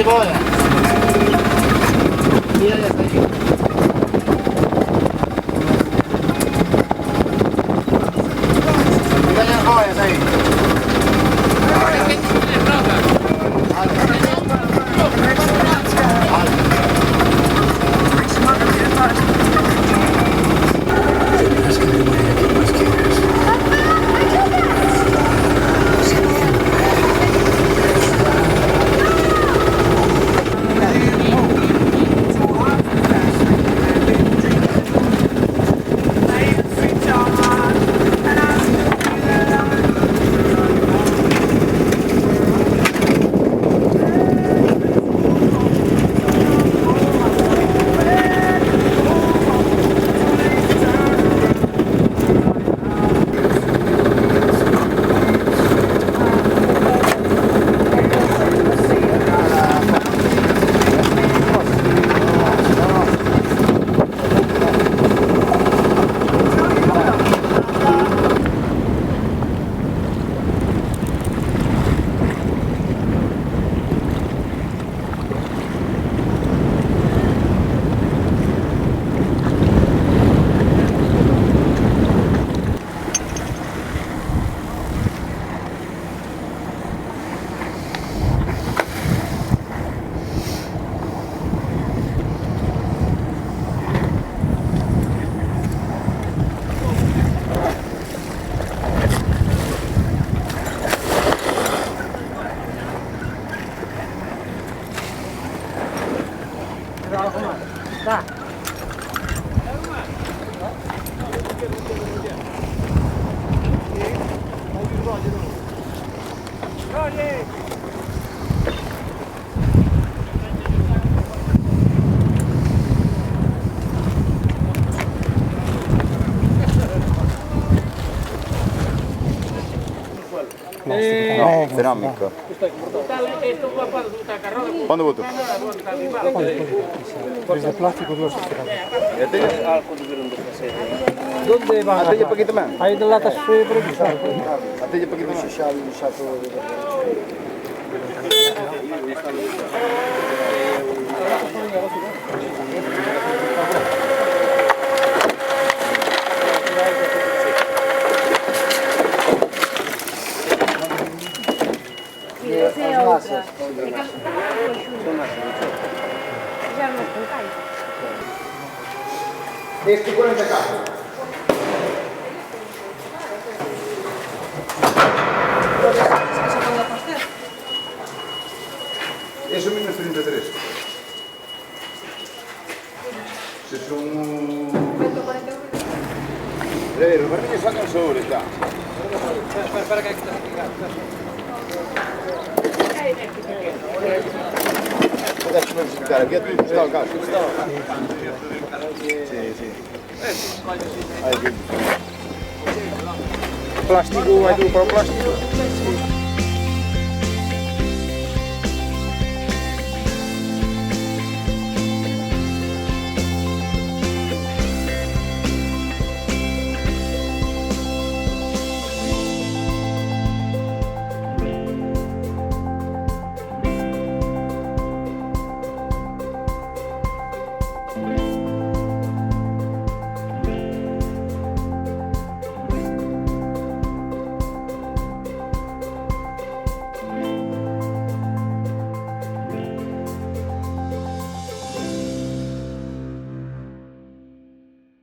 boia. Mira ya está aquí. Mira ya boia, está ahí. Ceramica. Quando voto? Desde plástico dos E a telha? Dove va? A telha para aqui também? Aí de lá está cheio para isso. A telha para aqui também? Essa é a outra. Já não tem cai. Este 40 carros. Esse é o menos 33. Se sono... Vero, guarda che fanno sole, sta. Espera que está. Adesso per visitare, che tu sta a casa. Sì, sì. Plástico, vai do para o plástico.